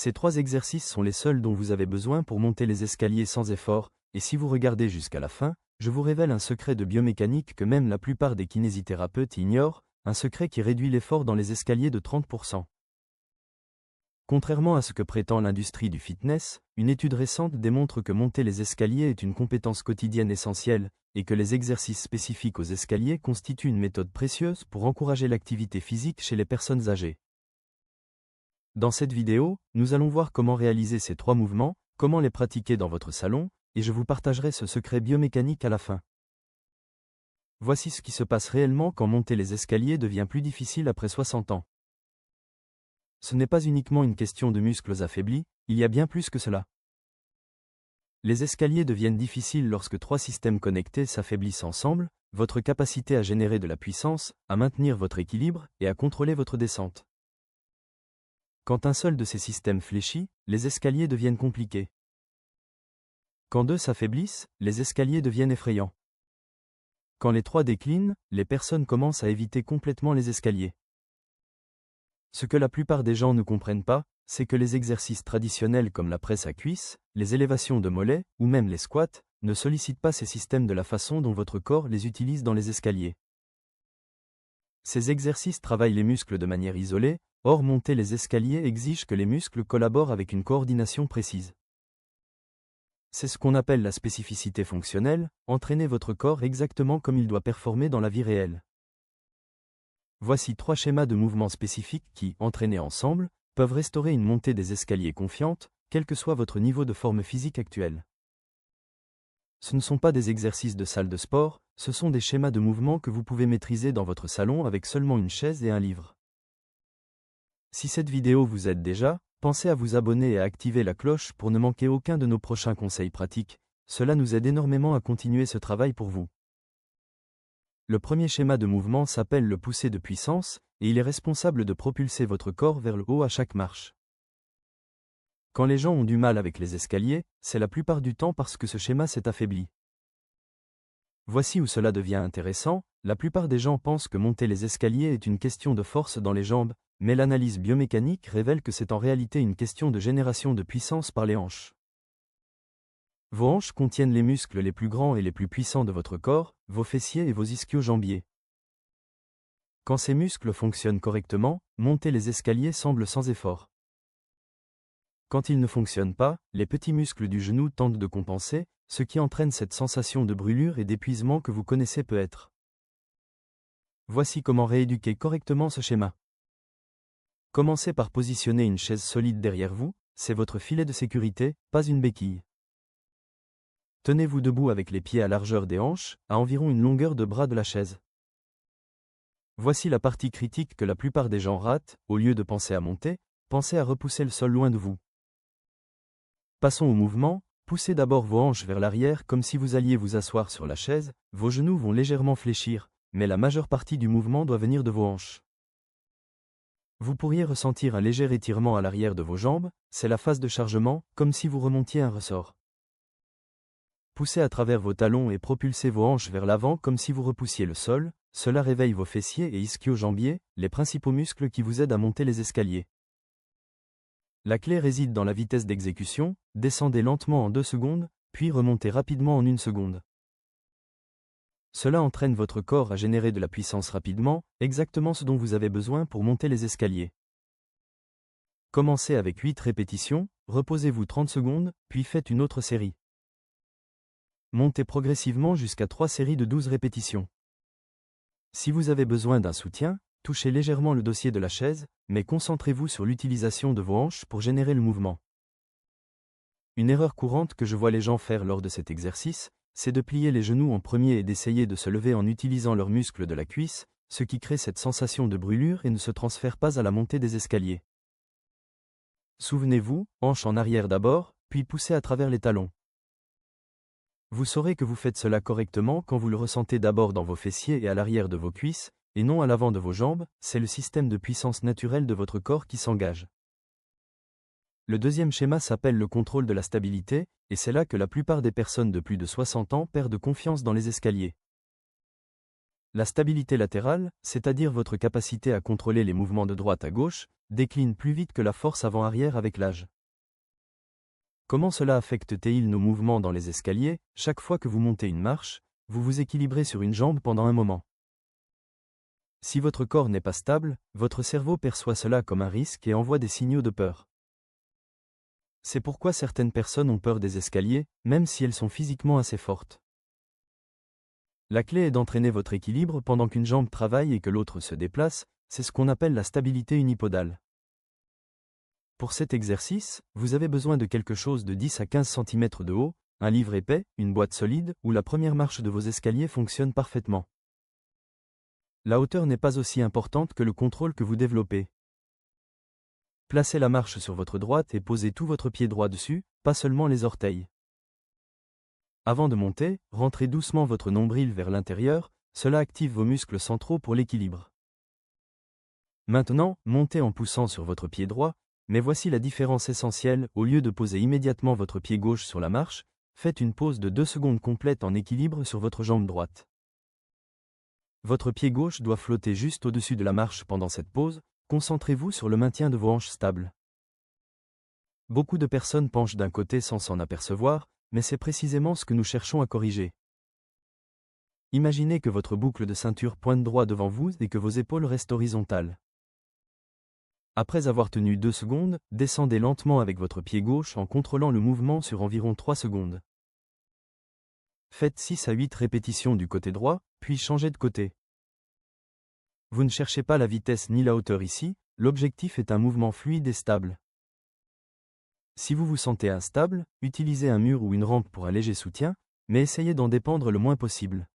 Ces 3 exercices sont les seuls dont vous avez besoin pour monter les escaliers sans effort, et si vous regardez jusqu'à la fin, je vous révèle un secret de biomécanique que même la plupart des kinésithérapeutes ignorent, un secret qui réduit l'effort dans les escaliers de 30%. Contrairement à ce que prétend l'industrie du fitness, une étude récente démontre que monter les escaliers est une compétence quotidienne essentielle, et que les exercices spécifiques aux escaliers constituent une méthode précieuse pour encourager l'activité physique chez les personnes âgées. Dans cette vidéo, nous allons voir comment réaliser ces 3 mouvements, comment les pratiquer dans votre salon, et je vous partagerai ce secret biomécanique à la fin. Voici ce qui se passe réellement quand monter les escaliers devient plus difficile après 60 ans. Ce n'est pas uniquement une question de muscles affaiblis, il y a bien plus que cela. Les escaliers deviennent difficiles lorsque 3 systèmes connectés s'affaiblissent ensemble, votre capacité à générer de la puissance, à maintenir votre équilibre et à contrôler votre descente. Quand un seul de ces systèmes fléchit, les escaliers deviennent compliqués. Quand 2 s'affaiblissent, les escaliers deviennent effrayants. Quand les 3 déclinent, les personnes commencent à éviter complètement les escaliers. Ce que la plupart des gens ne comprennent pas, c'est que les exercices traditionnels comme la presse à cuisses, les élévations de mollets, ou même les squats, ne sollicitent pas ces systèmes de la façon dont votre corps les utilise dans les escaliers. Ces exercices travaillent les muscles de manière isolée, or monter les escaliers exige que les muscles collaborent avec une coordination précise. C'est ce qu'on appelle la spécificité fonctionnelle, entraîner votre corps exactement comme il doit performer dans la vie réelle. Voici 3 schémas de mouvements spécifiques qui, entraînés ensemble, peuvent restaurer une montée des escaliers confiante, quel que soit votre niveau de forme physique actuel. Ce ne sont pas des exercices de salle de sport, ce sont des schémas de mouvement que vous pouvez maîtriser dans votre salon avec seulement une chaise et un livre. Si cette vidéo vous aide déjà, pensez à vous abonner et à activer la cloche pour ne manquer aucun de nos prochains conseils pratiques, cela nous aide énormément à continuer ce travail pour vous. Le premier schéma de mouvement s'appelle le poussé de puissance, et il est responsable de propulser votre corps vers le haut à chaque marche. Quand les gens ont du mal avec les escaliers, c'est la plupart du temps parce que ce schéma s'est affaibli. Voici où cela devient intéressant, la plupart des gens pensent que monter les escaliers est une question de force dans les jambes, mais l'analyse biomécanique révèle que c'est en réalité une question de génération de puissance par les hanches. Vos hanches contiennent les muscles les plus grands et les plus puissants de votre corps, vos fessiers et vos ischio-jambiers. Quand ces muscles fonctionnent correctement, monter les escaliers semble sans effort. Quand ils ne fonctionnent pas, les petits muscles du genou tentent de compenser, ce qui entraîne cette sensation de brûlure et d'épuisement que vous connaissez peut-être. Voici comment rééduquer correctement ce schéma. Commencez par positionner une chaise solide derrière vous, c'est votre filet de sécurité, pas une béquille. Tenez-vous debout avec les pieds à largeur des hanches, à environ une longueur de bras de la chaise. Voici la partie critique que la plupart des gens ratent, au lieu de penser à monter, pensez à repousser le sol loin de vous. Passons au mouvement, poussez d'abord vos hanches vers l'arrière comme si vous alliez vous asseoir sur la chaise, vos genoux vont légèrement fléchir, mais la majeure partie du mouvement doit venir de vos hanches. Vous pourriez ressentir un léger étirement à l'arrière de vos jambes, c'est la phase de chargement, comme si vous remontiez un ressort. Poussez à travers vos talons et propulsez vos hanches vers l'avant comme si vous repoussiez le sol, cela réveille vos fessiers et ischio-jambiers, les principaux muscles qui vous aident à monter les escaliers. La clé réside dans la vitesse d'exécution, descendez lentement en 2 secondes, puis remontez rapidement en 1 seconde. Cela entraîne votre corps à générer de la puissance rapidement, exactement ce dont vous avez besoin pour monter les escaliers. Commencez avec 8 répétitions, reposez-vous 30 secondes, puis faites une autre série. Montez progressivement jusqu'à 3 séries de 12 répétitions. Si vous avez besoin d'un soutien, touchez légèrement le dossier de la chaise, mais concentrez-vous sur l'utilisation de vos hanches pour générer le mouvement. Une erreur courante que je vois les gens faire lors de cet exercice, c'est de plier les genoux en premier et d'essayer de se lever en utilisant leurs muscles de la cuisse, ce qui crée cette sensation de brûlure et ne se transfère pas à la montée des escaliers. Souvenez-vous, hanches en arrière d'abord, puis poussez à travers les talons. Vous saurez que vous faites cela correctement quand vous le ressentez d'abord dans vos fessiers et à l'arrière de vos cuisses, et non à l'avant de vos jambes, c'est le système de puissance naturelle de votre corps qui s'engage. Le deuxième schéma s'appelle le contrôle de la stabilité, et c'est là que la plupart des personnes de plus de 60 ans perdent confiance dans les escaliers. La stabilité latérale, c'est-à-dire votre capacité à contrôler les mouvements de droite à gauche, décline plus vite que la force avant-arrière avec l'âge. Comment cela affecte-t-il nos mouvements dans les escaliers? Chaque fois que vous montez une marche, vous vous équilibrez sur une jambe pendant un moment. Si votre corps n'est pas stable, votre cerveau perçoit cela comme un risque et envoie des signaux de peur. C'est pourquoi certaines personnes ont peur des escaliers, même si elles sont physiquement assez fortes. La clé est d'entraîner votre équilibre pendant qu'une jambe travaille et que l'autre se déplace, c'est ce qu'on appelle la stabilité unipodale. Pour cet exercice, vous avez besoin de quelque chose de 10 à 15 cm de haut, un livre épais, une boîte solide, où la première marche de vos escaliers fonctionne parfaitement. La hauteur n'est pas aussi importante que le contrôle que vous développez. Placez la marche sur votre droite et posez tout votre pied droit dessus, pas seulement les orteils. Avant de monter, rentrez doucement votre nombril vers l'intérieur, cela active vos muscles centraux pour l'équilibre. Maintenant, montez en poussant sur votre pied droit, mais voici la différence essentielle, au lieu de poser immédiatement votre pied gauche sur la marche, faites une pause de 2 secondes complète en équilibre sur votre jambe droite. Votre pied gauche doit flotter juste au-dessus de la marche pendant cette pause, concentrez-vous sur le maintien de vos hanches stables. Beaucoup de personnes penchent d'un côté sans s'en apercevoir, mais c'est précisément ce que nous cherchons à corriger. Imaginez que votre boucle de ceinture pointe droit devant vous et que vos épaules restent horizontales. Après avoir tenu 2 secondes, descendez lentement avec votre pied gauche en contrôlant le mouvement sur environ 3 secondes. Faites 6 à 8 répétitions du côté droit, puis changez de côté. Vous ne cherchez pas la vitesse ni la hauteur ici, l'objectif est un mouvement fluide et stable. Si vous vous sentez instable, utilisez un mur ou une rampe pour un léger soutien, mais essayez d'en dépendre le moins possible.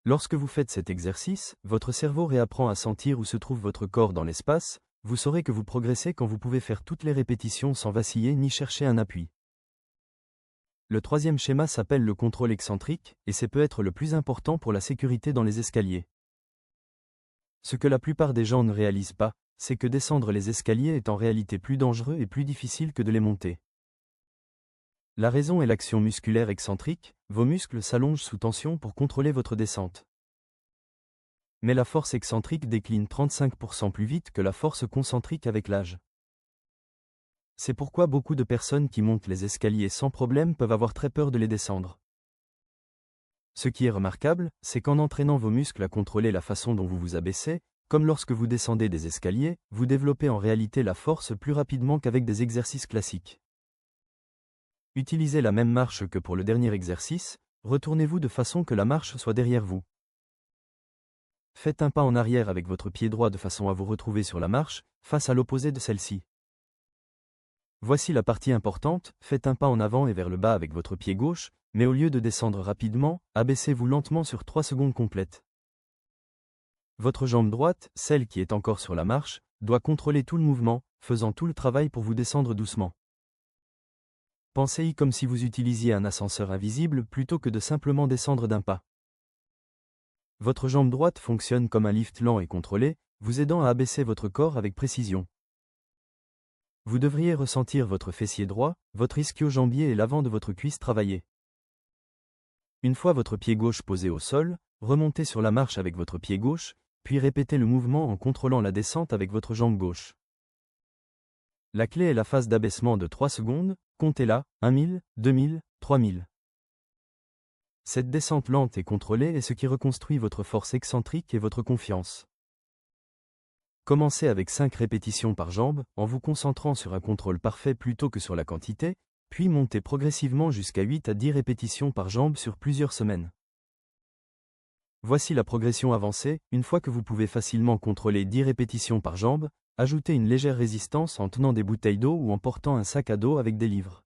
Lorsque vous faites cet exercice, votre cerveau réapprend à sentir où se trouve votre corps dans l'espace, vous saurez que vous progressez quand vous pouvez faire toutes les répétitions sans vaciller ni chercher un appui. Le troisième schéma s'appelle le contrôle excentrique, et c'est peut-être le plus important pour la sécurité dans les escaliers. Ce que la plupart des gens ne réalisent pas, c'est que descendre les escaliers est en réalité plus dangereux et plus difficile que de les monter. La raison est l'action musculaire excentrique, vos muscles s'allongent sous tension pour contrôler votre descente. Mais la force excentrique décline 35% plus vite que la force concentrique avec l'âge. C'est pourquoi beaucoup de personnes qui montent les escaliers sans problème peuvent avoir très peur de les descendre. Ce qui est remarquable, c'est qu'en entraînant vos muscles à contrôler la façon dont vous vous abaissez, comme lorsque vous descendez des escaliers, vous développez en réalité la force plus rapidement qu'avec des exercices classiques. Utilisez la même marche que pour le dernier exercice, retournez-vous de façon que la marche soit derrière vous. Faites un pas en arrière avec votre pied droit de façon à vous retrouver sur la marche, face à l'opposé de celle-ci. Voici la partie importante, faites un pas en avant et vers le bas avec votre pied gauche, mais au lieu de descendre rapidement, abaissez-vous lentement sur 3 secondes complètes. Votre jambe droite, celle qui est encore sur la marche, doit contrôler tout le mouvement, faisant tout le travail pour vous descendre doucement. Pensez-y comme si vous utilisiez un ascenseur invisible plutôt que de simplement descendre d'un pas. Votre jambe droite fonctionne comme un lift lent et contrôlé, vous aidant à abaisser votre corps avec précision. Vous devriez ressentir votre fessier droit, votre ischio-jambier et l'avant de votre cuisse travailler. Une fois votre pied gauche posé au sol, remontez sur la marche avec votre pied gauche, puis répétez le mouvement en contrôlant la descente avec votre jambe gauche. La clé est la phase d'abaissement de 3 secondes, comptez-la, 1000, 2000, 3000. Cette descente lente et contrôlée est ce qui reconstruit votre force excentrique et votre confiance. Commencez avec 5 répétitions par jambe, en vous concentrant sur un contrôle parfait plutôt que sur la quantité, puis montez progressivement jusqu'à 8 à 10 répétitions par jambe sur plusieurs semaines. Voici la progression avancée, une fois que vous pouvez facilement contrôler 10 répétitions par jambe, ajoutez une légère résistance en tenant des bouteilles d'eau ou en portant un sac à dos avec des livres.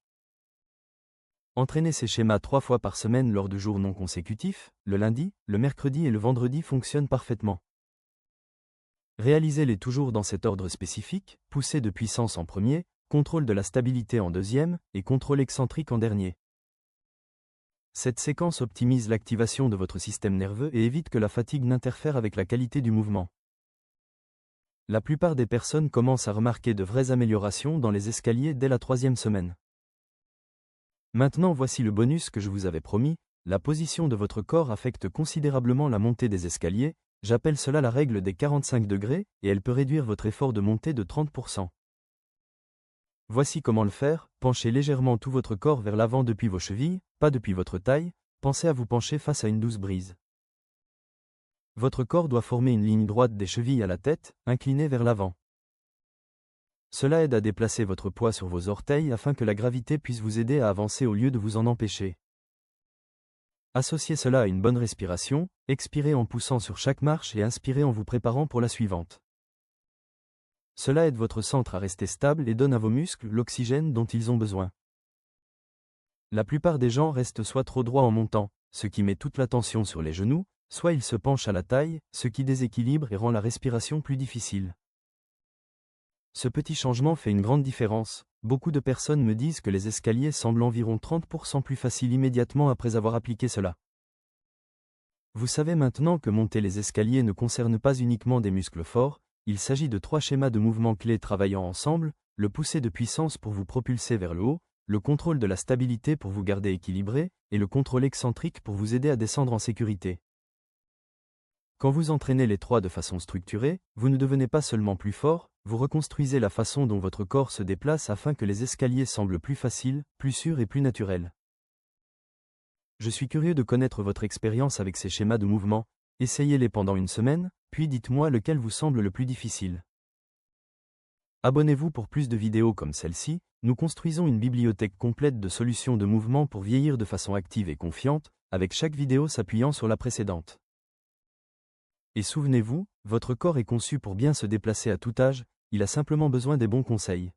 Entraîner ces schémas 3 fois par semaine lors de jours non consécutifs, le lundi, le mercredi et le vendredi fonctionne parfaitement. Réalisez-les toujours dans cet ordre spécifique, poussée de puissance en premier, contrôle de la stabilité en deuxième, et contrôle excentrique en dernier. Cette séquence optimise l'activation de votre système nerveux et évite que la fatigue n'interfère avec la qualité du mouvement. La plupart des personnes commencent à remarquer de vraies améliorations dans les escaliers dès la 3e semaine. Maintenant voici le bonus que je vous avais promis, La position de votre corps affecte considérablement la montée des escaliers, j'appelle cela la règle des 45 degrés, et elle peut réduire votre effort de montée de 30%. Voici comment le faire, penchez légèrement tout votre corps vers l'avant depuis vos chevilles, pas depuis votre taille, pensez à vous pencher face à une douce brise. Votre corps doit former une ligne droite des chevilles à la tête, inclinée vers l'avant. Cela aide à déplacer votre poids sur vos orteils afin que la gravité puisse vous aider à avancer au lieu de vous en empêcher. Associez cela à une bonne respiration, expirez en poussant sur chaque marche et inspirez en vous préparant pour la suivante. Cela aide votre centre à rester stable et donne à vos muscles l'oxygène dont ils ont besoin. La plupart des gens restent soit trop droits en montant, ce qui met toute la tension sur les genoux, soit ils se penchent à la taille, ce qui déséquilibre et rend la respiration plus difficile. Ce petit changement fait une grande différence. Beaucoup de personnes me disent que les escaliers semblent environ 30% plus faciles immédiatement après avoir appliqué cela. Vous savez maintenant que monter les escaliers ne concerne pas uniquement des muscles forts, il s'agit de 3 schémas de mouvements clés travaillant ensemble, le pousser de puissance pour vous propulser vers le haut, le contrôle de la stabilité pour vous garder équilibré, et le contrôle excentrique pour vous aider à descendre en sécurité. Quand vous entraînez les 3 de façon structurée, vous ne devenez pas seulement plus fort, vous reconstruisez la façon dont votre corps se déplace afin que les escaliers semblent plus faciles, plus sûrs et plus naturels. Je suis curieux de connaître votre expérience avec ces schémas de mouvement, essayez-les pendant une semaine, puis dites-moi lequel vous semble le plus difficile. Abonnez-vous pour plus de vidéos comme celle-ci, nous construisons une bibliothèque complète de solutions de mouvement pour vieillir de façon active et confiante, avec chaque vidéo s'appuyant sur la précédente. Et souvenez-vous, votre corps est conçu pour bien se déplacer à tout âge, il a simplement besoin des bons conseils.